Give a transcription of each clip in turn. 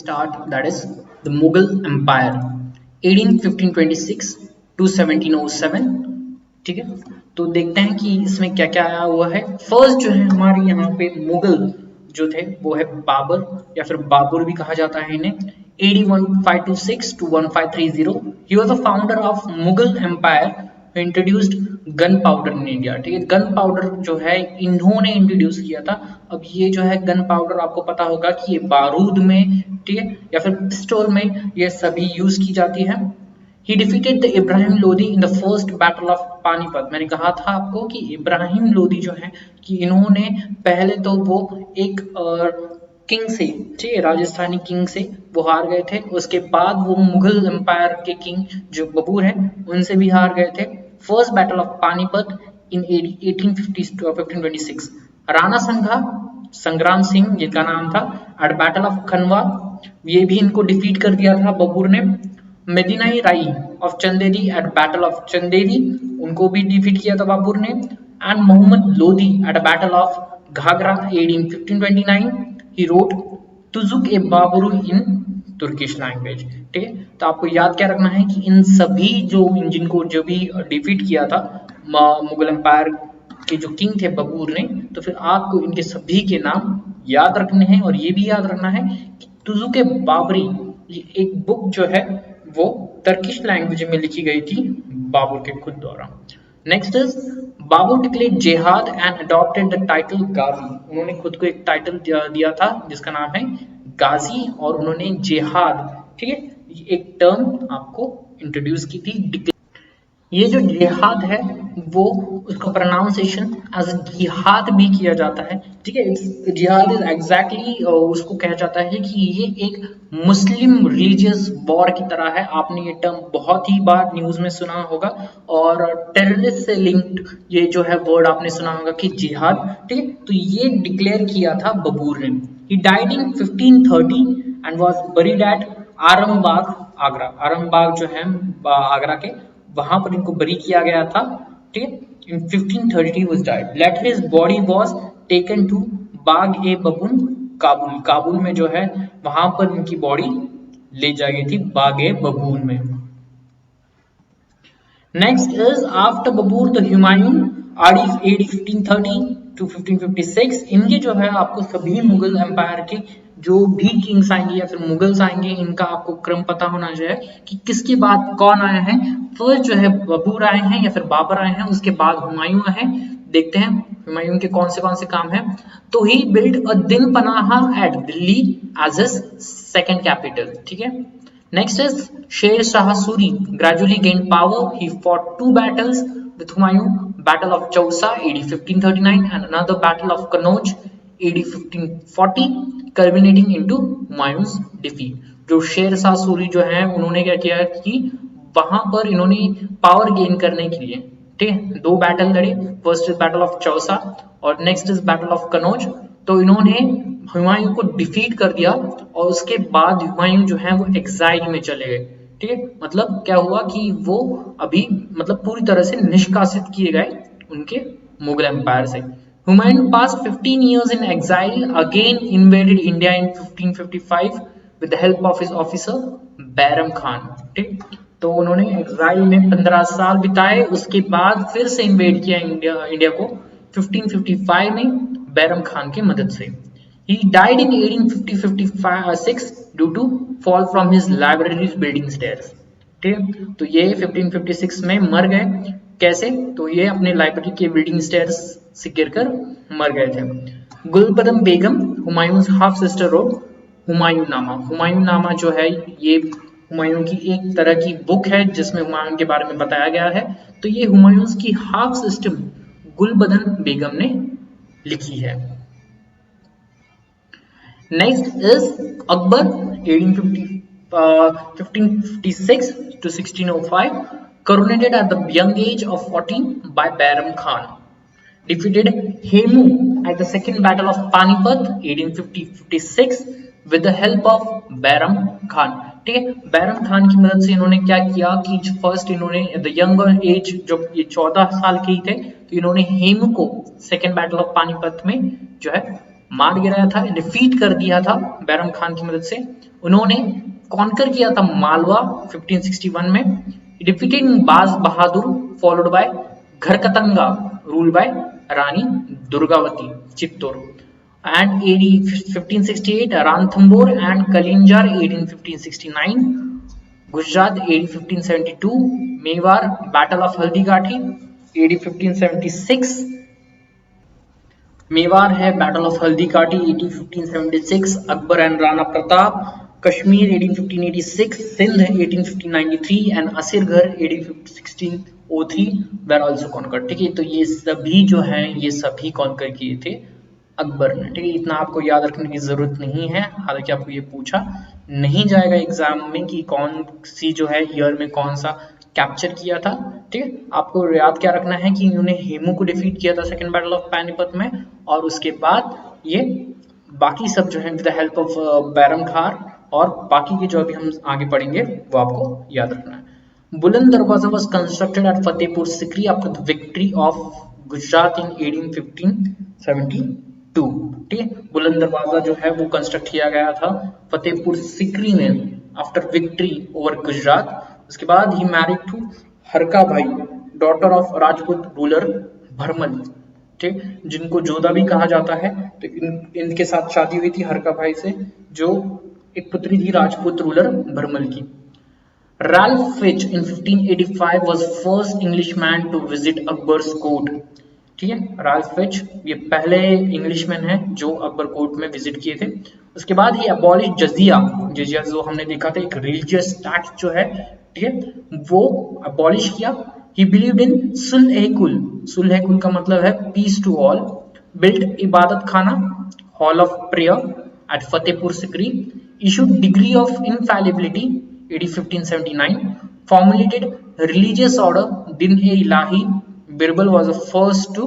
start, that is the Mughal Empire 1526 to 1707। ठीक है, तो देखते हैं कि इसमें क्या क्या आया हुआ है। फर्स्ट जो है हमारे यहाँ पे मुगल जो थे वो है बाबर, या फिर बाबर भी कहा जाता है इन्हें। AD 1526 to 1530। He was the founder of Mughal Empire who introduced gun powder in India. ठीक है, गन पाउडर जो है इन्होंने इंट्रोड्यूस किया था। अब ये जो है गन पाउडर आपको पता होगा कि ये बारूद में, ठीक है, या फिर पिस्टल में ये सभी यूज की जाती है। He defeated the Ibrahim Lodi in the first battle of Panipat. मैंने कहा था आपको कि इब्राहिम लोदी जो है कि इन्होंने पहले तो वो एक किंग से, ठीक है, राजस्थानी किंग से वो हार गए थे। उसके बाद वो मुगल एम्पायर के किंग जो बबूर हैं उनसे भी हार गए थे। फर्स्ट बैटल ऑफ पानीपत इन 1526। राणा संघा संग्राम सिंह जिनका नाम था, एट बैटल ऑफ खनवा, ये भी इनको डिफीट कर दिया था बबूर ने। Medini Rai of Chanderi at battle of Chanderi, उनको भी डिफीट किया था बाबर ने। And Mohammad Lodi at battle of Ghaghra 1529। He wrote Tuzuk e Baburi in Turkish language. ठीक है, तो आपको याद क्या रखना है कि इन सभी जो जिनको जो भी डिफीट किया था मुगल एम्पायर के जो किंग थे बबूर ने, तो फिर आपको इनके सभी के नाम याद रखने हैं। और ये भी याद रखना है कि तुजुक ए बाबरी ये एक बुक जो है वो टर्किश लैंग्वेज में लिखी गई थी बाबर के खुद द्वारा। नेक्स्ट इज बाबर डिक्लेयर्ड जिहाद एंड अडॉप्टेड द टाइटल गाजी। उन्होंने खुद को एक टाइटल दिया था जिसका नाम है गाजी, और उन्होंने जिहाद, ठीक है, एक टर्म आपको इंट्रोड्यूस की थी। ये जो जिहाद है वो उसका प्रोनाउंसिएशन एज जिहाद भी किया जाता है। ठीक है, जिहाद इज एग्जैक्टली उसको कहा जाता है कि ये एक मुस्लिम रिलीजियस वॉर की तरह है। आपने ये टर्म बहुत ही बार न्यूज में सुना होगा, और टेररिस्ट से लिंक्ड ये जो है वर्ड आपने सुना होगा कि जिहाद। ठीक है, तो ये डिक्लेयर किया था बबूर ने। He died in 1530 and was buried at Arambagh Agra. Arambagh जो है आगरा के, वहां पर इनको बरी किया गया था। ठीक है, इन 1530 was died. Later his body was taken to बाग ए बबून काबुल। काबुल में जो है वहां पर इनकी बॉडी ले जाई गई थी बाग ए बबून में। नेक्स्ट इज आफ्टर बबूर द हुमायूं AD 1530 to 1556। इनके जो है आपको सभी मुगल एम्पायर के जो भी किंग्स आएंगे या फिर मुगल्स आएंगे, इनका आपको क्रम पता होना चाहिए कि किसके बाद कौन आया है। फर्स्ट जो है बबूर आए हैं या फिर बाबर आए हैं, उसके बाद हुमायूं आए हैं। देखते हैं हुमायूं के कौन से काम है। तो ही build a Dinpanah at Delhi as his second capital. ठीक है, next is Sher Shah Suri gradually gained power. He fought two battles with Humayun, Battle of Chausa AD 1539 and another Battle of Kannauj AD 1540, culminating into Humayun's defeat. जो शेर शाह सूरी जो है उन्होंने क्या किया कि वहां पर इन्होंने पावर गेन करने के लिए, ठीक है, दो बैटल लड़े। First is battle of Chausa और next is battle of Kannauj. तो इन्होंने हुमायूं को डिफीट कर दिया और उसके बाद हुमायूं जो है वो एग्जाइल में चले गए। ठीक है, मतलब क्या हुआ कि वो अभी मतलब पूरी तरह से निष्कासित किए गए उनके मुगल एम्पायर से। Humayun passed 15 years in exile, again invaded India in 1555 with the help of his officer Bairam Khan. ठीक, तो उन्होंने एग्जाइल में 15 साल बिताए, उसके बाद फिर से इन्वेड किया इंडिया को 1555 में बैरम खान की मदद से। He died in 1856 due to fall from his library's building stairs. ठीक है, तो ये 1556 में मर गए। कैसे? तो ये अपने लाइब्रेरी के बिल्डिंग स्टेयर्स से गिरकर मर गए थे। Gulbadan Begum Humayun's half sister wrote Humayun Nama. Humayun नामा जो है ये हुमायूं की एक तरह की बुक है जिसमें हुमायूं के बारे में बताया गया है। तो ये हुमायूं की हाफ सिस्टर गुलबदन बेगम ने लिखी है। Next is Akbar 1556 to 1605, coronated at the young age of 14 by Bairam Khan. Defeated Hemu at the second battle of Panipat 1856 with the help of Bairam Khan. ठीक है, बैरम खान की मदद से इन्होंने क्या किया कि फर्स्ट इन्होंने द यंगर एज जब ये 14 साल के ही थे तो इन्होंने हेमू को सेकेंड बैटल ऑफ पानीपत में जो है मार गिराया था, डिफीट कर दिया था बैरम खान की मदद से। उन्होंने कॉन्कर किया था मालवा 1561 में, defeated Baz Bahadur followed by Garhakatanga rule by Rani Durgavati Chittor, and AD 1568 Ranthambore and Kalinjar AD 1569, Gujarat AD 1572, Mewar Battle of Haldighati AD 1576, Mewar है battle of Haldighati 1576, Akbar and Rana Pratap, Kashmir 1886, Sindh 1893 and Asirgarh 1603 were also conquer. ठीक है, तो ये सभी जो हैं ये सभी कॉन्कर किए थे अकबर ने। ठीक है, इतना आपको याद रखने की जरूरत नहीं है, हालांकि आपको ये पूछा नहीं जाएगा एग्जाम में कि कौन सी जो है ईयर में कौन सा कैप्चर किया था। ठीक है, आपको याद क्या रखना है कि इन्होंने हेमू को डिफीट किया था सेकंड बैटल ऑफ पानीपत में, और उसके बाद ये बाकी सब जो है with the help of Bairam Khan और बाकी के जो अभी हम आगे पढ़ेंगे वो आपको याद रखना है। Buland Darwaza was constructed at Fatehpur Sikri after the victory of Gujarat in 1572। ठीक है, बुलंद दरवाजा जो है वो कंस्ट्रक्ट किया गया था फतेहपुर सिकरी में आफ्टर विक्ट्री ओवर गुजरात। उसके बाद ही मैरिड टू हरका भाई, डॉटर ऑफ राजपूत रूलर भरमल, ठीक, जिनको जोधा भी कहा जाता है। तो इनके साथ शादी हुई थी हरका भाई से, जो एक पुत्री थी राजपूत रूलर भरमल की। Ralph Fitch in 1585 was first Englishman to visit Akbar's court। ठीक है, राल्फ फिच ये पहले इंग्लिशमैन है जो अकबर कोर्ट में विजिट किए थे। उसके बाद ही अबॉलिश जजिया, जजिया जो हमने देखा था एक रिलीजियस टैक्स जो है, ठीक है, वो अबॉलिश किया। ही बिलीव्ड इन सुलह-ए-कुल, सुलह-ए-कुल का मतलब है piece to all, built Ibadat Khana, hall of prayer at Fatehpur Sikri, issued decree of infallibility AD 1579, formulated religious order Din-e-Ilahi, Birbal was the first to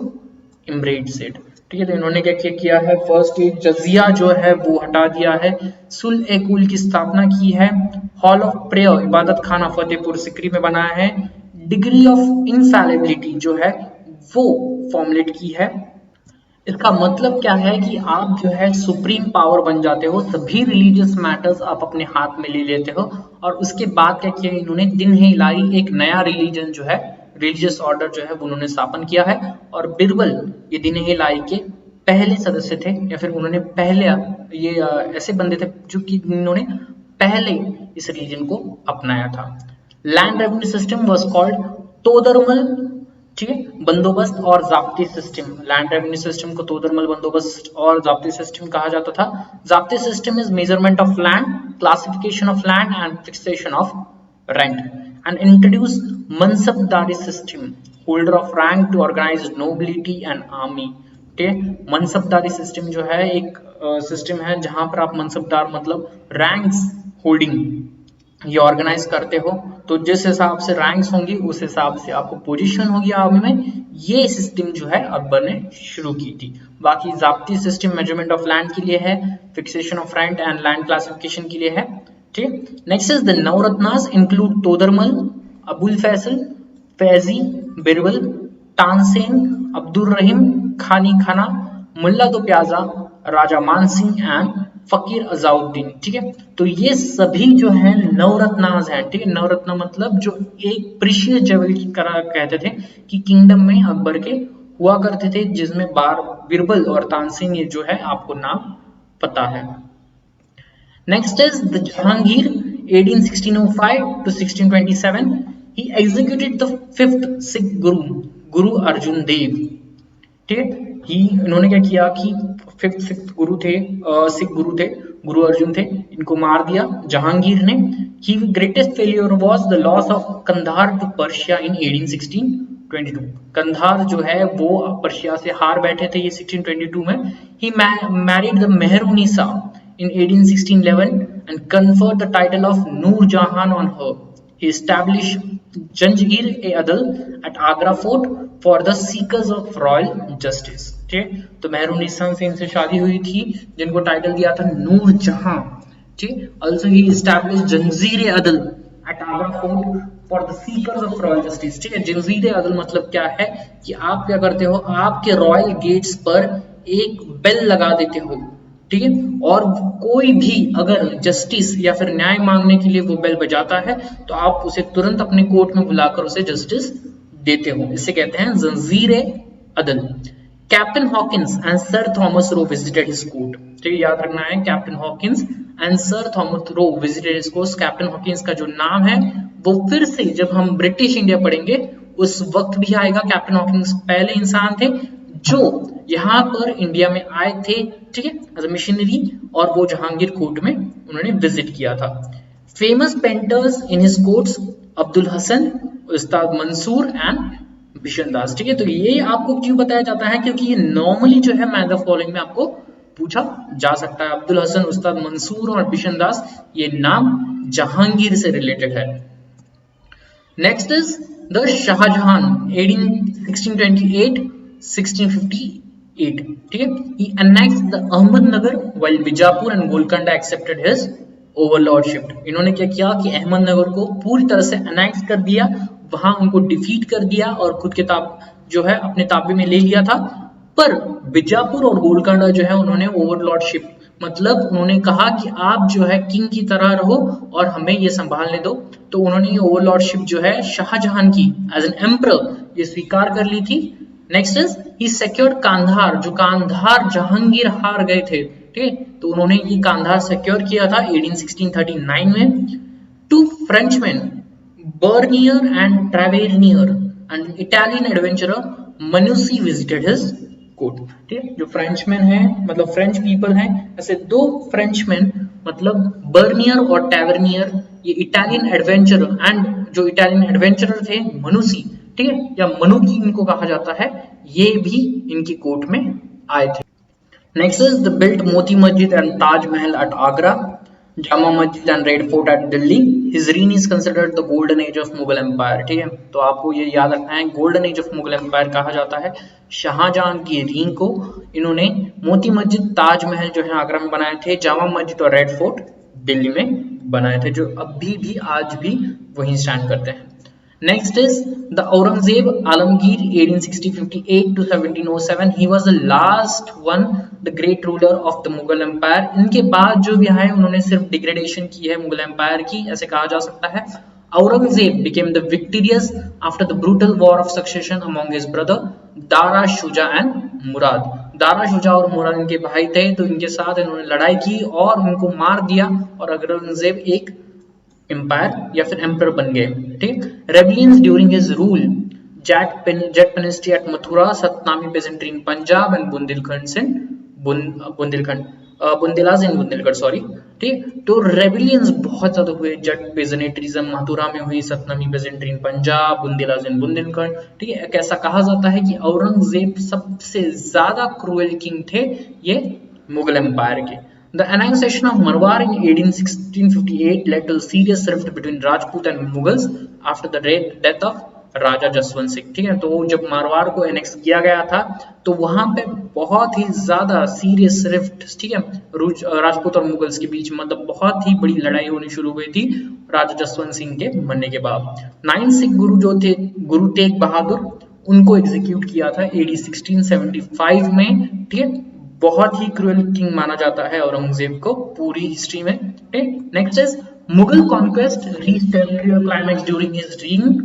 embrace it। ठीक है, तो इन्होंने क्या किया है, फर्स्ट जजिया जो है वो हटा दिया है, सुलह-ए-कुल की स्थापना की है, हॉल ऑफ प्रेयर इबादत खाना फतेहपुर सिकरी में बनाया है, डिग्री ऑफ इनफैलिबिलिटी जो है वो फॉर्मुलेट की है। इसका मतलब क्या है कि आप जो है सुप्रीम पावर बन जाते हो, सभी रिलीजियस मैटर्स आप अपने हाथ में ले लेते हो। और उसके बाद क्या किया इन्होंने, दिन-ए-इलाही एक नया रिलीजन जो है, रिलीजियस ऑर्डर जो है वो उन्होंने स्थापन किया है। और बिरबल ये दिन-ए-इलाही के पहले सदस्य थे, या फिर उन्होंने पहले ये ऐसे बंदे थे जो कि इन्होंने पहले इस रिलीजन को अपनाया था। Land revenue system was called Todarmal, ठीक है, बंदोबस्त और Zabti system. Land revenue system को तोदरमल बंदोबस्त और जाब्ती सिस्टम कहा जाता था। Zabti system is measurement of land, classification of land and fixation of rent, and introduce Mansabdari system, holder of rank to organise nobility and army. ठीक है, मनसबदारी सिस्टम जो है एक सिस्टम है जहां पर आप मनसबदार मतलब रैंक्स होल्डिंग ये ऑर्गेनाइज करते हो, तो जिस हिसाब से रैंक्स होंगी उस हिसाब से आपको पोजीशन होगी आर्मी में। ये सिस्टम जो है अकबर ने शुरू की थी। बाकी Zabti system measurement of land के लिए है, fixation of rent and land classification के लिए है। ठीक, next is the Navratnas include Todarmal, Abul Fazl, Faizi, Birbal, Tansen, Abdul Rahim, Khan-i Khana, मुल्ला दो प्याजा, राजा मानसिंह एंड फकीर अजाउद्दीन। ठीक है, तो ये सभी जो है नवरत्नास हैं। ठीक है, नवरत्न मतलब जो एक प्रीशियस जेवल की तरह कहते थे कि किंगडम में अकबर के हुआ करते थे, जिसमें बिरबल और तानसेन ये जो है आपको नाम पता है। Next is the Jahangir 1605 to 1627। He executed the fifth Sikh गुरु, गुरु अर्जुन देव। ठीक है, इन्होंने क्या किया कि फिफ्थ सिख गुरु थे, गुरु अर्जुन थे, इनको मार दिया जहांगीर ने। He greatest failure was the loss of Kandahar to Persia in 1622। Kandahar जो है वो पर्शिया से हार बैठे थे ये 1622 में। He married the Mehrunnisa in 1811 and conferred the title of Noor Jahan on her. He established Janjgir-e-Adal at Agra Fort for the seekers of royal justice। ठीक, तो मेहरुनिसा से इनसे शादी हुई थी जिनको टाइटल दिया था नूर जहां। ठीक, also he established Janjgir-e-Adal at Agra Fort for the seekers of royal justice। ठीक है, Janjgir-e-Adal मतलब क्या है कि आप क्या करते हो, आपके रॉयल गेट्स पर एक बेल लगा देते हो, ठीक है, और कोई भी अगर जस्टिस या फिर न्याय मांगने के लिए वो बेल बजाता है तो आप उसे तुरंत अपने कोर्ट में बुलाकर उसे जस्टिस देते हो। इसे कहते हैं जंजीर अदल। Captain Hawkins and sir Thomas Roe visited his court, ठीक है, याद रखना है captain Hawkins and sir Thomas Roe visited his court. Captain Hawkins का जो नाम है वो फिर से जब हम ब्रिटिश इंडिया पढ़ेंगे उस वक्त भी आएगा। कैप्टन हॉकिंस पहले इंसान थे जो यहाँ पर इंडिया में आए थे, ठीक है, एज अ मिशनरी, और वो जहांगीर कोर्ट में उन्होंने विजिट किया था। Famous painters in his courts Abdul Hasan, Ustad Mansur and Bishan दास, ठीक है। तो ये आपको क्यों बताया जाता है, क्योंकि ये नॉर्मली जो है मैथ द फॉलोइंग में आपको पूछा जा सकता है। अब्दुल हसन, उस्ताद मंसूर और बिशन दास, ये नाम जहांगीर से रिलेटेड है। नेक्स्ट इज द शाहजहां 1628 1658, ठीक है। He annexed the Ahmednagar while Bijapur and Golconda accepted his overlordship। इन्होंने क्या किया कि अहमदनगर को पूरी तरह से अनेक्स कर दिया, वहां उनको डिफीट कर दिया और खुद के जो है अपने ताबे में ले लिया था। पर बीजापुर और गोलकांडा जो है उन्होंने ओवरलॉर्डशिप, मतलब उन्होंने कहा कि आप जो है किंग की तरह रहो और हमें ये संभालने दो। तो उन्होंने ये ओवरलॉर्डशिप जो है शाहजहां की एज एन एम्परर ये स्वीकार कर ली थी। Next is he secured Kandahar, जो कांधार जहांगीर हार गए थे, ठीक है, तो उन्होंने ये कांधार सिक्योर किया था 1639 में। Two Frenchman Bernier and Tavernier and Italian adventurer Manucci visited his court, ठीक है। जो फ्रेंचमैन है मतलब फ्रेंच पीपल हैं, ऐसे दो फ्रेंचमैन मतलब बर्नियर और टैवर्नियर, ये इटालियन एडवेंचरर एंड जो इटालियन एडवेंचरर थे मनुसी, ठीक है, या मनुकी इनको कहा जाता है, ये भी इनकी कोर्ट में आए थे। Next is the built Moti Masjid and Taj Mahal at Agra, Jama Masjid and red fort at Delhi. His reign is considered the golden age of Mughal empire, ठीक है, तो आपको ये याद रखना है golden age of Mughal empire कहा जाता है शाहजहां की रीन को। इन्होंने मोती मस्जिद, ताजमहल जो है आगरा में बनाए थे, जामा मस्जिद और रेड फोर्ट दिल्ली में बनाए थे, जो अभी भी आज भी वहीं स्टैंड करते हैं। Next is the Aurangzeb Alamgir 1858 to 1707. He was the last one, the great ruler of the Mughal Empire. इनके बाद जो भी आए उन्होंने सिर्फ डिग्रेडेशन की है मुगल एम्पायर की, ऐसे कहा जा सकता है। Aurangzeb became the victorious after the brutal war of succession among his brother Dara Shuja and Murad. Dara Shuja और मुराद इनके भाई थे, तो इनके साथ इन्होंने लड़ाई की और उनको मार दिया और औरंगजेब एक एम्पायर या फिर एम्पर बन गए, ठीक। Rebellions during his rule, Jat peasantry at Mathura, Satnami peasantry in Punjab and Bundelas in Bundelkhand, sorry, ठीक। तो रेबेलियंस बहुत ज्यादा हुए, जट पेजेंट्रीज्म मथुरा में हुई, Satnami peasantry in Punjab, Bundelas in Bundelkhand, ठीक है। ऐसा कहा जाता है कि औरंगजेब सबसे ज्यादा क्रूएल किंग थे ये मुगल एम्पायर के। The annexation of Marwar in 1658 led to a serious rift between Rajput and Mughals after the death of राजा जसवंत सिंह, ठीक है। तो जब मारवाड़ को एनेक्स किया गया था तो वहां पे बहुत ही ज्यादा सीरियस रिफ्ट, ठीक है, राजपूत और मुगल्स के बीच मतलब बहुत ही बड़ी लड़ाई होनी शुरू हुई थी राजा जसवंत सिंह के मरने के बाद। 9 सिख गुरु जो थे गुरु तेग बहादुर, उनको एग्जीक्यूट किया था AD 1675 में, ठीक है। बहुत ही क्रूएल किंग माना जाता है औरंगजेब को पूरी हिस्ट्री में। Next is Mughal conquest reached territorial climax during his reign,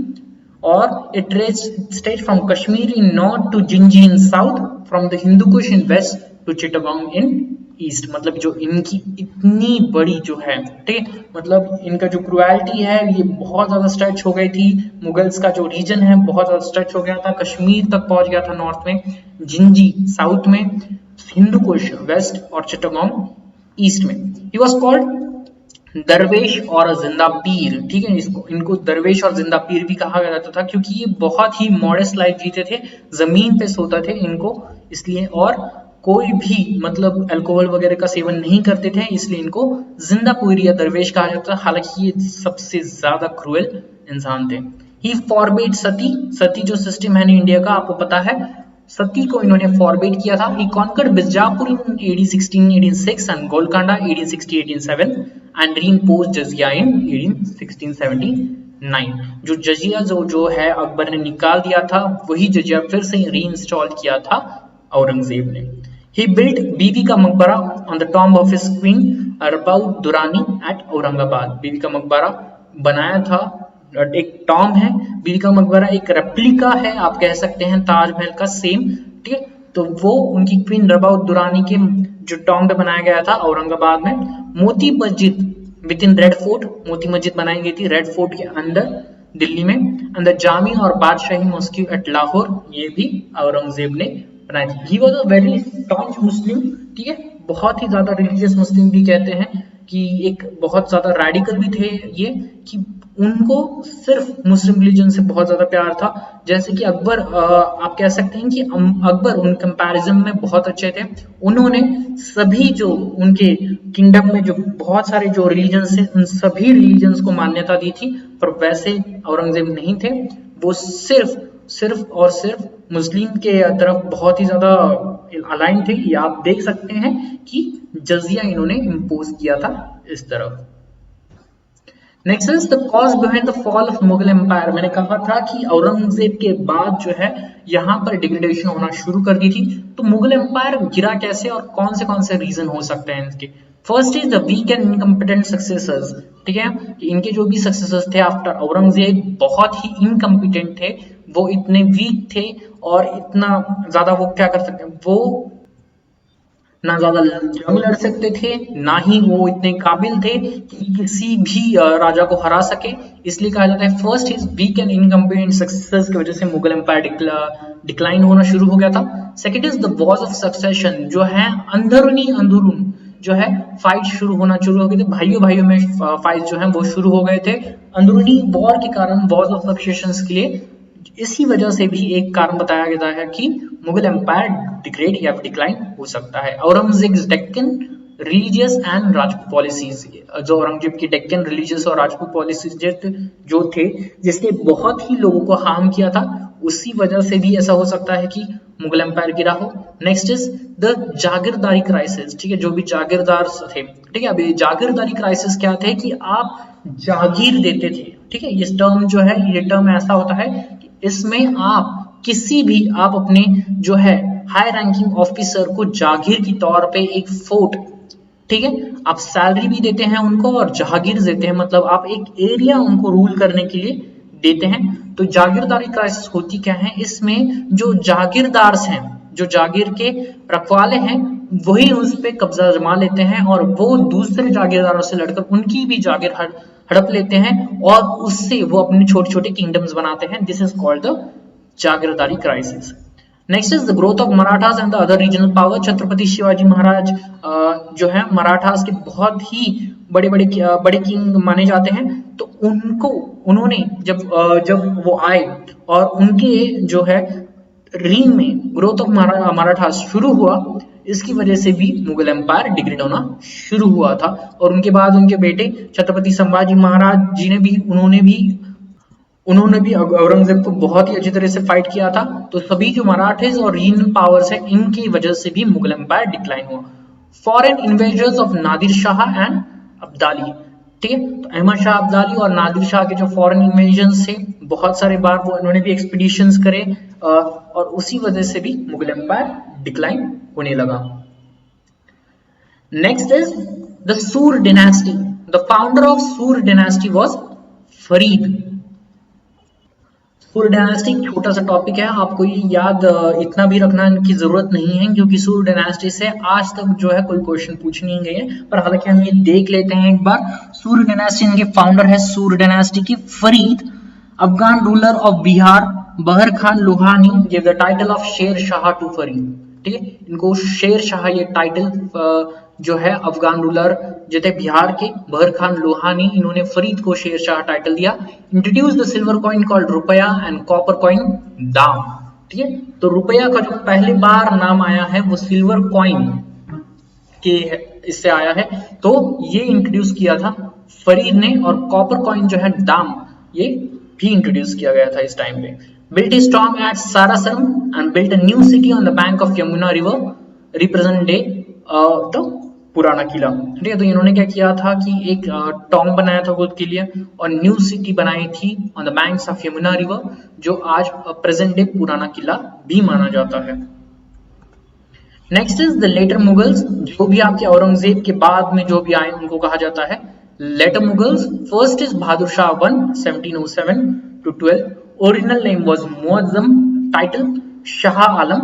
और it ranged state from Kashmir in north to Gingee in south, from the Hindu Kush in west to Chittagong in east. मतलब जो इनकी इतनी बड़ी जो है, ठीक है, मतलब इनका जो क्रुएलिटी है ये बहुत ज्यादा स्ट्रेच हो गई थी। मुगल्स का जो रीजन है बहुत ज्यादा स्ट्रेच हो गया था, कश्मीर तक पहुंच गया था नॉर्थ में, जिंजी साउथ में, हिंदू कुश वेस्ट और चिटागोंग ईस्ट में। ही वाज कॉल्ड दरवेश और जिंदा पीर, ठीक है, इनको दरवेश और जिंदा पीर भी कहा जाता था क्योंकि ये बहुत ही मॉडेस्ट लाइफ जीते थे, जमीन पे सोते थे इनको इसलिए, और कोई भी मतलब अल्कोहल वगैरह का सेवन नहीं करते थे, इसलिए इनको जिंदा पीर या दरवेश कहा जाता था। हालांकि ये सबसे ज्यादा क्रूएल इंसान थे। ही फॉरबिड सती, सती जो सिस्टम है इंडिया का आपको पता है, सती को इन्होंने फॉरबिड किया था। He conquered Bijapur in AD 1686 and Golconda AD 1687 and reimposed jizya in AD 1679। जो जजिया जो है अकबर ने निकाल दिया था, वही जजिया फिर से रीइंस्टॉल किया था औरंगजेब ने। He built बीवी का मकबरा on the tomb of his queen रबाउत Durrani at Aurangabad. बीवी का मकबरा बनाया था, एक टॉम है, बीवी का मकबरा एक रेप्लिका है, आप कह सकते हैं ताजमहल का सेम, ठीक है। तो वो उनकी क्वीन रबाउत दुरानी के जो टॉम पे बनाया गया था औरंगाबाद में। Moti Masjid with in red fort, Moti Masjid बनाई गई थी रेड फोर्ट के अंदर दिल्ली में। अंदर जामी और बादशाही मॉस्क्यू एट लाहौर, ये भी औरंगजेब ने बनाई थी। He was a very staunch Muslim, ठीक है, बहुत ही ज्यादा रिलीजियस मुस्लिम भी कहते हैं कि एक बहुत ज्यादा रेडिकल भी थे ये, कि उनको सिर्फ मुस्लिम रिलीजन से बहुत ज्यादा प्यार था। जैसे कि अकबर, आप कह सकते हैं कि अकबर उन कंपैरिजन में बहुत अच्छे थे। उन्होंने सभी जो उनके किंगडम में जो बहुत सारे जो रिलीजन्स थे उन सभी रिलीजन्स को मान्यता दी थी, पर वैसे औरंगजेब नहीं थे। वो सिर्फ और सिर्फ मुस्लिम के तरफ बहुत ही ज्यादा अलाइन थे। ये आप देख सकते हैं कि जजिया इन्होंने इम्पोज किया था इस तरफ। Next is the cause behind the fall of Mughal empire. मैंने कहा था कि औरंगजेब के बाद जो है यहाँ पर डिग्रेडेशन होना शुरू कर दी थी। तो मुगल एम्पायर गिरा कैसे और कौन से रीजन हो सकते हैं इसके। First is the weak and incompetent successors, ठीक है, इनके जो भी सक्सेसर्स थे आफ्टर औरंगजेब बहुत ही इनकम्पिटेंट थे, वो इतने वीक थे और इतना ज्यादा वो क्या कर सकते हैं, वो ना ज्यादा जंग लड़ सकते थे, ना ही वो इतने काबिल थे कि किसी भी राजा को हरा सके। इसलिए कहा जाता है first is weak and incompetent success की वजह से मुगल एम्पायर डिक्लाइन होना शुरू हो गया था। Second is the Wars of succession, जो है अंदरून जो है फाइट शुरू हो गए थे, भाइयों में फाइट जो है वो शुरू हो गए थे अंदरूनी वॉर के कारण, वॉर्स ऑफ सक्सेशन के लिए। इसी वजह से भी एक कारण बताया गया है कि मुगल एम्पायर डिग्रेड या डिक्लाइन हो सकता है। Aurangzeb Deccan religious and Rajput policies, जो औरंगजेब की डेक्कन रिलीजियस और राजपूत पॉलिसीज जो थे जिसने बहुत ही लोगों को हार्म किया था, उसी वजह से भी ऐसा हो सकता है कि मुगल एम्पायर गिरा हो। Next is the jagirdari crisis, ठीक है, जो भी जागीरदार थे, ठीक है। अभी जागीरदारी क्राइसिस क्या थे कि आप जागीर देते थे, ठीक है। ये टर्म जो है, ये टर्म ऐसा होता है कि इसमें आप किसी भी आप अपने जो है हाई रैंकिंग ऑफिसर को जागीर की तौर पे एक फोर्ट, ठीक है, आप सैलरी भी देते हैं उनको और जहागीर देते हैं, मतलब आप एक एरिया उनको रूल करने के लिए देते हैं। तो जागीरदारी क्राइसिस होती क्या है, इसमें जो जागीरदार हैं, जो जागीर के रखवाले हैं, वही उस पे कब्जा जमा लेते हैं और वो दूसरे जागीरदारों से लड़कर उनकी भी जागीर हड़प लेते हैं और उससे वो अपने छोटे छोटे किंगडम्स बनाते हैं। This is called the jagirdari crisis. Next is the growth of Marathas and the other regional power. Chhatrapati Shivaji Maharaj जो है मराठास के बहुत ही बड़े किंग माने जाते हैं। तो उन्होंने जब वो आए और उनके जो है रीन में ग्रोथ ऑफ मराठास शुरू हुआ, इसकी वजह से भी मुगल एम्पायर डिग्रेड होना शुरू हुआ था। और उनके बाद उनके बेटे छत्रपति संभाजी महाराज जी ने भी उन्होंने भी औरंगजेब को बहुत ही अच्छी तरह से फाइट किया था। तो सभी जो मराठेज और रीजनल पावर्स है, इनकी वजह से भी मुगल एम्पायर डिक्लाइन हुआ। Foreign invaders of Nadir Shah and Abdali, ठीक है, तो अहमद शाह अब्दाली और नादिर शाह के जो फॉरेन इन्वेजन थे, बहुत सारे बार वो उन्होंने भी एक्सपीडिशंस करे और उसी वजह से भी मुगल एम्पायर डिक्लाइन होने लगा। नेक्स्ट इज द सूर डिनेस्टी। द फाउंडर ऑफ सूर डिनेस्टी वाज फरीद। सूर डायनास्टी छोटा सा टॉपिक है, आपको ये याद इतना भी रखना की जरूरत नहीं है, क्योंकि सूर डायनास्टी से आज तक जो है कोई क्वेश्चन पूछ नहीं गए हैं, पर हालांकि हम ये देख लेते हैं एक बार। सूर डायनास्टी इनके फाउंडर है सूर डायनास्टी की फरीद। अफगान रूलर ऑफ बिहार बहर Khan Lohani give the title of Sher Shah to Farid, ठीक है, इनको शेर शाह ये टाइटल जो है अफगान रूलर जो थे बिहार के बहर खान लोहानी, इन्होंने फरीद को शेर शाह टाइटल दिया। Introduce the silver coin called रुपया एंड कॉपर कॉइन दाम, ठीक है। तो रुपया का जो पहली बार नाम आया है वो सिल्वर कॉइन के इससे आया है, तो ये इंट्रोड्यूस किया था फरीद ने। और कॉपर कॉइन जो है दाम, ये भी इंट्रोड्यूस किया गया था इस टाइम पे। built a storm at Sarasaram and built a new city on the bank of Yamuna river, represent day the पुराना किला, ठीक है। तो इन्होंने क्या किया था कि एक टॉम बनाया था खुद के लिए और न्यू सिटी बनाई थी on the banks of Yamuna river, जो आज प्रेजेंट डे पुराना किला भी माना जाता है। Next is the later Mughals, जो भी आपके औरंगजेब के बाद में जो भी आए उनको कहा जाता है later Mughals. First is Bahadur Shah 1 1707 to 12. Original name was Muazzam, title Shah Alam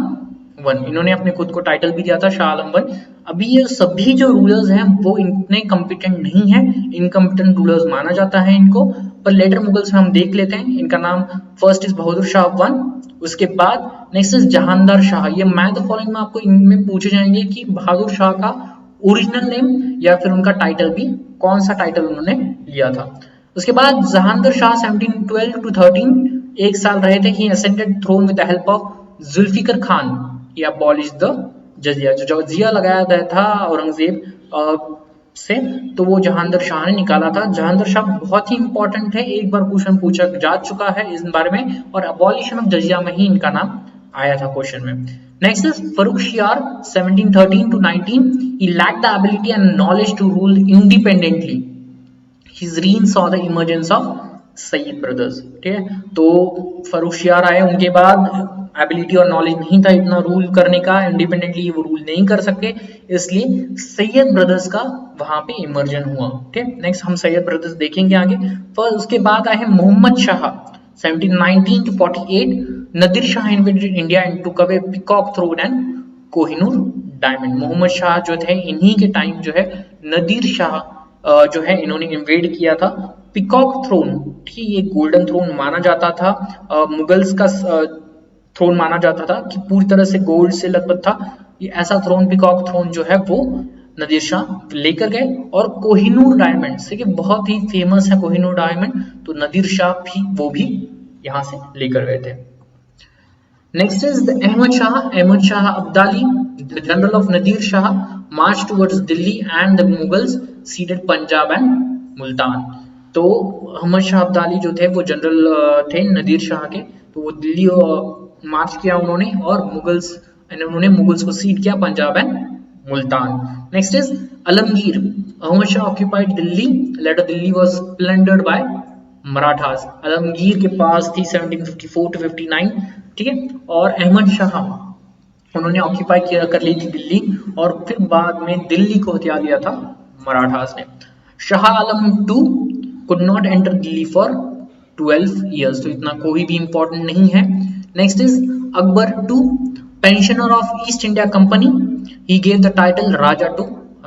1. इन्होंने अपने खुद को टाइटल भी दिया था शाह आलम 1. अभी ये सभी जो रूलर्स हैं वो इतने कॉम्पिटेंट नहीं है, इनकॉम्पिटेंट रूलर्स माना जाता है इनको. पर लेटर मुगल्स में हम देख लेते हैं. इनका नाम फर्स्ट इज बहादुर शाह 1, उसके बाद नेक्स्ट इज जहांदार शाह. ये मैं द फॉलोइंग में आपको इनमें पूछे जाएंगे कि बहादुर शाह का ओरिजिनल नेम या फिर उनका टाइटल भी, कौन सा टाइटल उन्होंने लिया था. उसके बाद जहांगीर शाह 1712 to 13 एक साल रहे थे. He ascended throne with the help of Zulfikar Khan. He abolish the jizya, जो जजिया लगाया गया था औरंगजेब से, तो वो जहांगीर शाह ने निकाला था. जहांगीर शाह बहुत ही इंपॉर्टेंट है, एक बार क्वेश्चन पूछा जा चुका है इस बारे में, और अबॉलिशन ऑफ जजिया में ही इनका नाम आया था क्वेश्चन में. Next is Farrukhsiyar 1713 to 19. He lacked the ability and knowledge to rule independently. His reign saw the emergence of Syed brothers. ठीक है, तो फर्रुखशियार आए, उनके बाद एबिलिटी और नॉलेज नहीं था इतना रूल करने का, इंडिपेंडेंटली वो रूल नहीं कर सके, इसलिए सैयद ब्रदर्स का वहां पे इमर्जन हुआ. ठीक है, नेक्स्ट हम सैयद ब्रदर्स देखेंगे आगे. फिर उसके बाद आए Mohammad Shah 1719 to 48. Nadir Shah invaded India and took away peacock throne and Kohinoor diamond. Mohammad Shah जो थे, इन्हीं के टाइम जो है नदीर शाह जो है इन्होंने इन्वेड किया था पीकॉक थ्रोन. ठीक है, ये गोल्डन थ्रोन माना जाता था, मुगल्स का थ्रोन माना जाता था कि पूरी तरह से गोल्ड से लदबद था. ये ऐसा थ्रोन, पीकॉक थ्रोन जो है वो नदीर शाह लेकर गए. और कोहिनूर डायमंड, देखिए बहुत ही फेमस है कोहिनूर डायमंड, तो नदीर शाह भी वो भी यहाँ से लेकर गए थे. Next is the Ahmad Shah. Ahmad Shah Abdali, the general of Nadir Shah, march towards Delhi and the Mughals ceded Punjab and Multan. तो अहमद शाह अब्दाली जो थे वो जनरल थे नदीर शाह के, तो वो दिल्ली मार्च किया उन्होंने, और उन्होंने मुगल्स को सीड किया Punjab and Multan. Next is Alamgir. Ahmad Shah occupied Delhi, later Delhi was plundered by Marathas. Alamgir के पास थी 1754 to 59. ठीक है, और अहमद शाह उन्होंने ऑक्यूपाई कर ली थी दिल्ली, और फिर बाद में दिल्ली को हथिया दिया था मराठास ने. Shah Alam 2 could not enter Delhi for 12 years, तो इतना कोई भी इंपॉर्टेंट नहीं है. Next is Akbar 2, pensioner of East India company. He gave the title Raja to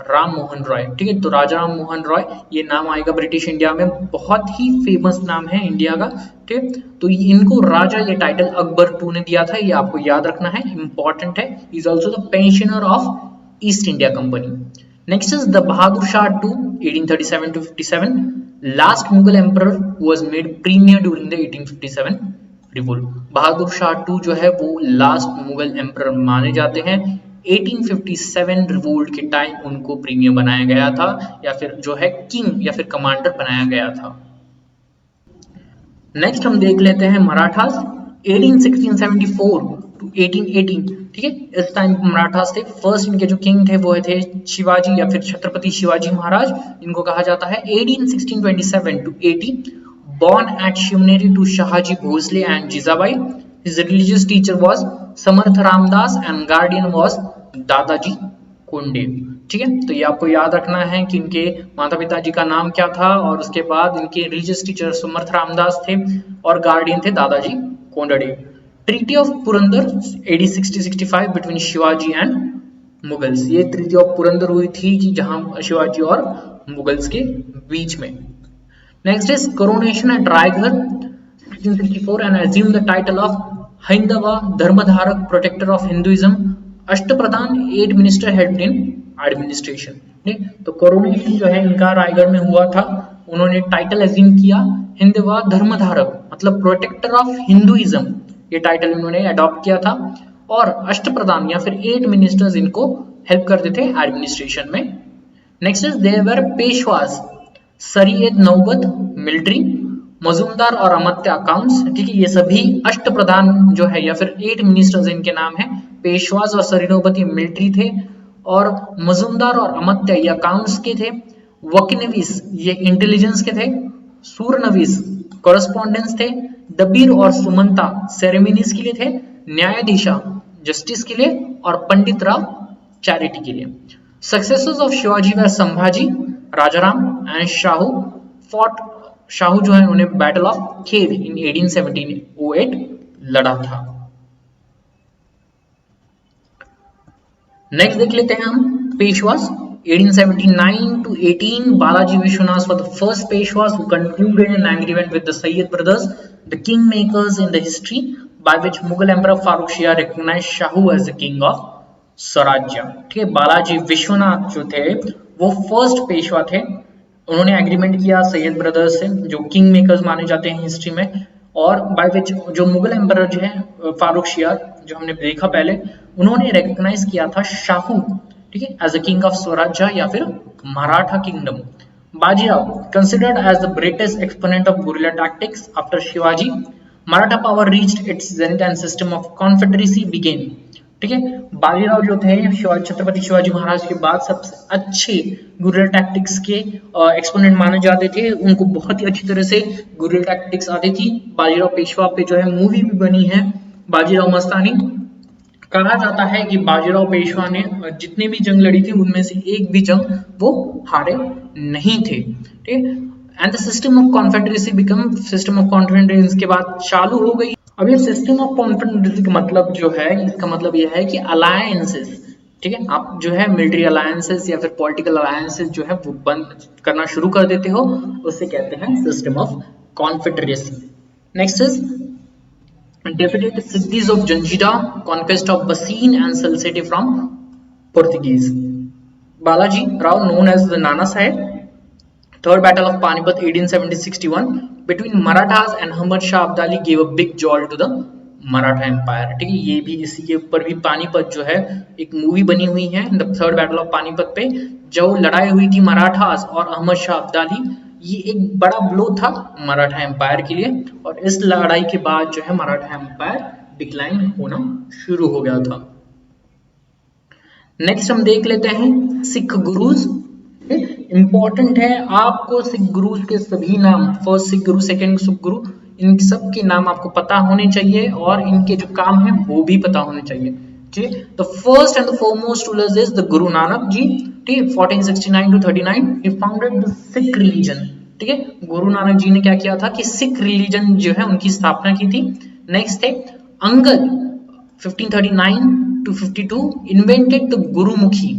Ram Mohan Roy. ठीक है, तो राजा राम मोहन रॉय ये नाम आएगा ब्रिटिश इंडिया में, बहुत ही फेमस नाम है इंडिया का. ठीक है, तो इनको राजा ये टाइटल अकबर 2 ने दिया था, ये आपको याद रखना है, इंपॉर्टेंट है. Is also the pensioner of East India Company. Next is the Bahadur Shah 2 1837 to 57. Last Mughal emperor was made premier during the 1857 revolt. Bahadur Shah 2 जो है वो लास्ट मुगल एम्परर माने जाते हैं. 1857 रिवोल्ट के टाइम उनको प्रीमियर बनाया गया था, या फिर जो है किंग या फिर कमांडर बनाया गया था. नेक्स्ट हम देख लेते हैं मराठास 1674 to 1818. ठीक है, इस टाइम मराठास थे. फर्स्ट इनके जो किंग थे वो थे शिवाजी या फिर छत्रपति शिवाजी महाराज, इनको कहा जाता है. 1627 to 80. born at Shivneri to Shahaji Bhosle and Jijabai. His religious teacher was Samarth Ramdas and guardian was दादाजी कोंडे. ठीक है, तो ये आपको याद रखना है कि इनके माता पिता जी का नाम क्या था, और उसके बाद इनके रिलीजियस टीचर समर्थ रामदास थे और गार्डियन थे Dadaji Konde. Treaty of Purandar 1860-65 between Shivaji and Mughals. ये ट्रीटी ऑफ पुरंदर हुई थी कि जहां शिवाजी और मुगल्स के बीच में. Next is coronation at Raigad 1664 and assumed the title of हिंदवा धर्मधारक, protector of Hinduism. Ashtapradhan 8 minister helped in administration. तो कोरोनेशन जो है इनका रायगढ़ में हुआ था. उन्होंने टाइटल अज्यूम किया हिंदवा धर्मधारक, मतलब प्रोटेक्टर ऑफ हिंदुइज्म, ये टाइटल इन्होंने अडॉप्ट किया था. और अष्टप्रधान या फिर 8 मिनिस्टर्स इनको हेल्प करते थे एडमिनिस्ट्रेशन में. नेक्स्ट इज देयर वर पेशवाज सरीयत नौबत मिलिट्री, मजूमदार और अमात्य अकाउंट्स. ठीक है, ये सभी अष्टप्रधान जो है या फिर 8 मिनिस्टर्स इनके नाम है. पेशवाज और सरीनोबती मिलिट्री थे, और मजूमदार और अमात्य ये अकाउंट्स के थे. वकीनवीस ये इंटेलिजेंस के थे. सूरनवीस कॉरेस्पॉन्डेंस थे. दबीर और सुमंता सेरेमनीज के लिए थे. न्यायाधीशा जस्टिस के लिए, और पंडित राव चैरिटी के लिए। सक्सेसर्स ऑफ शिवाजी व संभाजी, राजाराम एंड शाहू फॉट। शाहू जो है उन्हें बैटल ऑफ खेद इन 1808 लड़ा था। नेक्स्ट देख लेते हैं हम Peshwas 1879 to 18 Balaji Vishwanath was the first Peshwas who concluded an agreement with the Sayyid brothers, the kingmakers in the history, by which Mughal Emperor Farooq Shah recognized Shahu as the king of स्वराज्य। ठीक है, बालाजी विश्वनाथ जो थे वो first Peshwa थे। उन्होंने agreement किया Syed brothers से जो किंग मेकर्स माने जाते हैं हिस्ट्री में, और बाय विच जो मुगल एम्परर जो है फारूक शिया जो हमने देखा पहले, उन्होंने रिकॉग्नाइज किया था शाहू, ठीक है, as a king of Swarajya या फिर Maratha kingdom. Bajirao considered as the greatest exponent of guerrilla tactics after Shivaji, Maratha power reached its zenith and system of confederacy began. ठीक है, बाजीराव जो थे छत्रपति शिवाजी महाराज के बाद सबसे अच्छे गुरिल्ला टैक्टिक्स के एक्सपोनेंट माने जाते थे। उनको बहुत ही अच्छी तरह से गुरिल्ला टैक्टिक्स आती थी। बाजीराव पेशवा पे जो है मूवी भी बनी है, बाजीराव मस्तानी। कहा जाता है कि बाजीराव पेशवा ने जितनी भी जंग लड़ी थी उनमें से एक भी जंग वो हारे नहीं थे। ठीक है, and the system of confederacy become system of confederacy के बाद चालू हो गई। अब ये सिस्टम ऑफ कॉन्फेडरेसी का मतलब जो है, इसका मतलब यह है कि अलायंसेस, ठीक है, आप जो है मिलिट्री अलायंसेस या फिर पॉलिटिकल अलायंसेस जो है वो बंद करना शुरू कर देते हो, उसे कहते हैं system of confederacy. Next is defeated cities of Janjira, conquest of Bassein and Salsette from Portuguese. Balaji Rao, known as the Nana Sahib, Third Battle of Panipat 1870-61 between Marathas and Ahmad Shah Abdali gave a big jolt to the Maratha Empire। ठीक है, ये भी इसी के ऊपर भी पानीपत जो है एक मूवी बनी हुई है, the third battle of Panipat पे जो लड़ाई हुई थी मराठास और अहमद शाह अब्दाली, ये एक बड़ा ब्लो था मराठा एम्पायर के लिए, और इस लड़ाई के बाद जो है मराठा एम्पायर डिक्लाइन होना शुरू हो गया था। नेक्स्ट हम देख लेते हैं सिख गुरुज। इंपॉर्टेंट है आपको सिख गुरुज के सभी नाम, फर्स्ट सिख गुरु, सेकंड सिख गुरु, इन सब के नाम आपको पता होने चाहिए और इनके जो काम है वो भी पता होने चाहिए। ठीक है, the first and the foremost rulers is the Guru Nanak ji. ठीक है, 1469 to 39 he founded the Sikh religion। ठीक है, गुरु नानक जी ने क्या किया था कि सिख रिलीजन जो है उनकी स्थापना की थी। नेक्स्ट है Angad 1539 to 52 invented the Gurmukhi.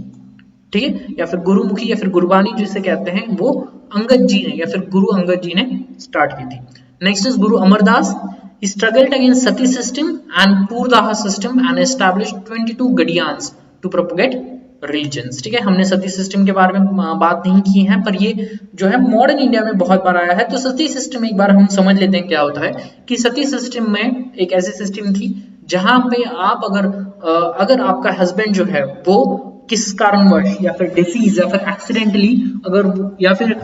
ठीक है, या फिर गुरुमुखी या फिर गुरबानी जिसे कहते हैं वो अंगद जी ने या फिर गुरु अंगद जी ने स्टार्ट की थी। Next is Guru Amar Das struggled against Sati system and Purdaha system and established 22 Gadians to propagate religions। ठीक है, हमने सती सिस्टम के बारे में बात नहीं की है, पर ये जो है मॉडर्न इंडिया में बहुत बार आया है। तो सती सिस्टम एक बार हम समझ लेते हैं क्या होता है कि सती सिस्टम में एक ऐसी सिस्टम थी जहां पे आप अगर आपका हस्बैंड जो है वो किस कारणवश या फिर डिसीज या फिर एक्सीडेंटली अगर या फिर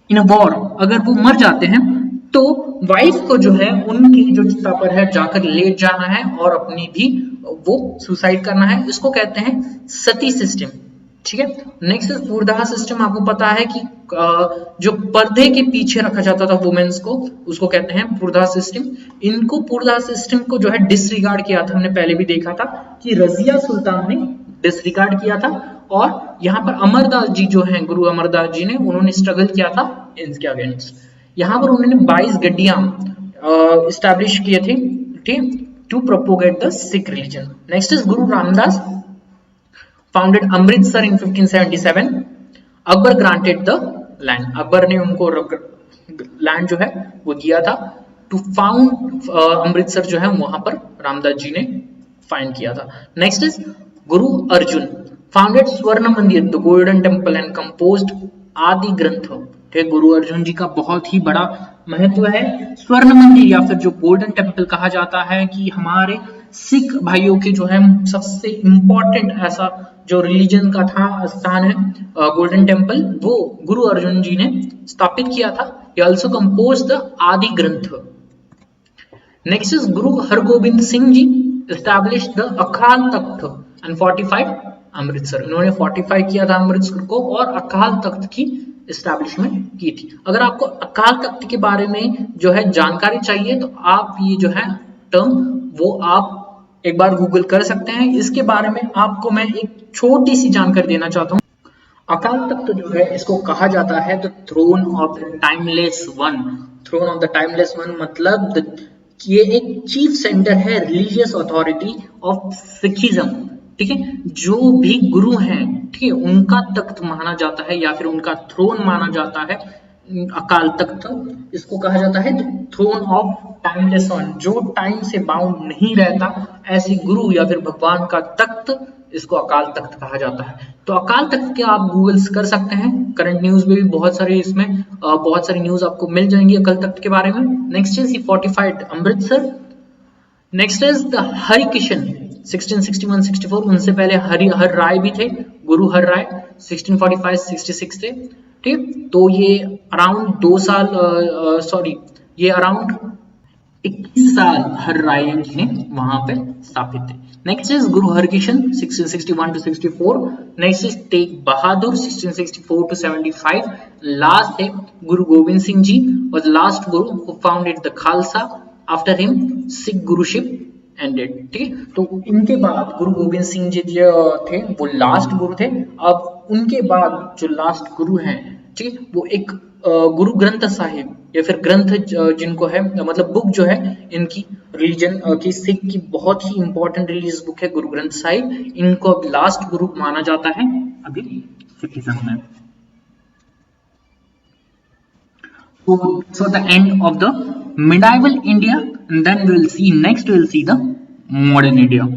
इन वॉर अगर वो मर जाते हैं तो वाइफ को जो है उनकी जो चिता पर है जाकर लेट जाना है और अपनी भी वो सुसाइड करना है, इसको कहते हैं सती सिस्टम। ठीक है, नेक्स्ट इज पूर्दाह सिस्टम। आपको पता है कि जो पर्दे के पीछे रखा जाता था वुमेन्स को, उसको कहते हैं पूर्दाह सिस्टम। इनको पूर्दाह सिस्टम को जो है डिसरिगार्ड किया था, हमने पहले भी देखा था कि रजिया सुल्तान ने डिसरिगार्ड किया था, और यहाँ पर अमरदास जी जो हैं, गुरु अमरदास जी ने उन्होंने स्ट्रगल किया था इनके अगेंस्ट। यहाँ पर उन्होंने 22 गड्डियां इस्टेब्लिश किए थे, ठीक, to propagate the Sikh religion. Next is Guru Ramdas founded Amritsar in 1577। Akbar granted the land, Akbar ने उनको लैंड जो है वो दिया था टू फाउंड अमृतसर जो है वहां पर रामदास जी ने फाइंड किया था। Next is Guru Arjun founded स्वर्ण मंदिर the golden temple and composed आदि ग्रंथ। गुरु अर्जुन जी का बहुत ही बड़ा महत्व है। स्वर्ण मंदिर या फिर जो गोल्डन टेम्पल कहा जाता है कि हमारे सिख भाइयों के जो है सबसे इंपॉर्टेंट ऐसा जो रिलीजन का था स्थान है गोल्डन टेम्पल, वो गुरु अर्जुन जी ने स्थापित किया था। He also composed the आदि ग्रंथ। Next is Guru Hargobind Singh ji established the Akal Takht and fortified Amritsar. इन्होंने फोर्टिफाई किया था अमृतसर को और अकाल तख्त की एस्टैब्लिशमेंट की थी। अगर आपको अकाल तख्त के बारे में जो है जानकारी चाहिए तो आप ये जो है टर्म वो आप एक बार गूगल कर सकते हैं। इसके बारे में आपको मैं एक छोटी सी जानकारी देना चाहता हूँ। अकाल तख्त जो है इसको कहा जाता है the throne of the timeless one. Throne of the timeless one मतलब ये एक चीफ सेंटर है रिलीजियस अथॉरिटी ऑफ सिखिज्म, ठीक है। जो भी गुरु हैं, ठीक है, उनका तख्त माना जाता है या फिर उनका थ्रोन माना जाता है अकाल तख्त। इसको कहा जाता है थ्रोन ऑफ टाइमलेस वन, जो टाइम से बाउंड नहीं रहता, ऐसे गुरु या फिर भगवान का तख्त, इसको अकाल तख्त कहा जाता है। तो अकाल तख्त के आप गूगल्स कर सकते हैं, करंट न्यूज में भी बहुत सारे इसमें बहुत सारी न्यूज आपको मिल जाएंगी अकाल तख्त के बारे में। Next is fortified Amritsar. Next is the Harikishan 1661-64, उनसे पहले हर राय भी थे, गुरु हर राय 1645-66 थे, ठीक। तो ये अराउंड 2 साल सॉरी ये अराउंड 21 साल हर राय जी ने वहां पे स्थापित थे। Next is Guru Harkishan 1661-64। Next is Tegh Bahadur 1664-75। Last है गुरु Govind Singh ji was the last guru who founded the Khalsa. After him Sikh guruship ended, ठीक है। तो इनके बाद गुरु गोविंद सिंह जी जो थे वो लास्ट गुरु थे। अब उनके बाद जो लास्ट गुरु हैं, ठीक है, वो एक गुरु ग्रंथ साहिब या फिर ग्रंथ जिनको है, मतलब बुक जो है इनकी रिलीजन की, सिख की बहुत ही इंपॉर्टेंट रिलीजियस बुक है गुरु ग्रंथ साहिब। इनको अब लास्ट गुरु माना जाता है अभी सिखिज्म में। So the end of the medieval India, and then we'll see next we'll see the modern India.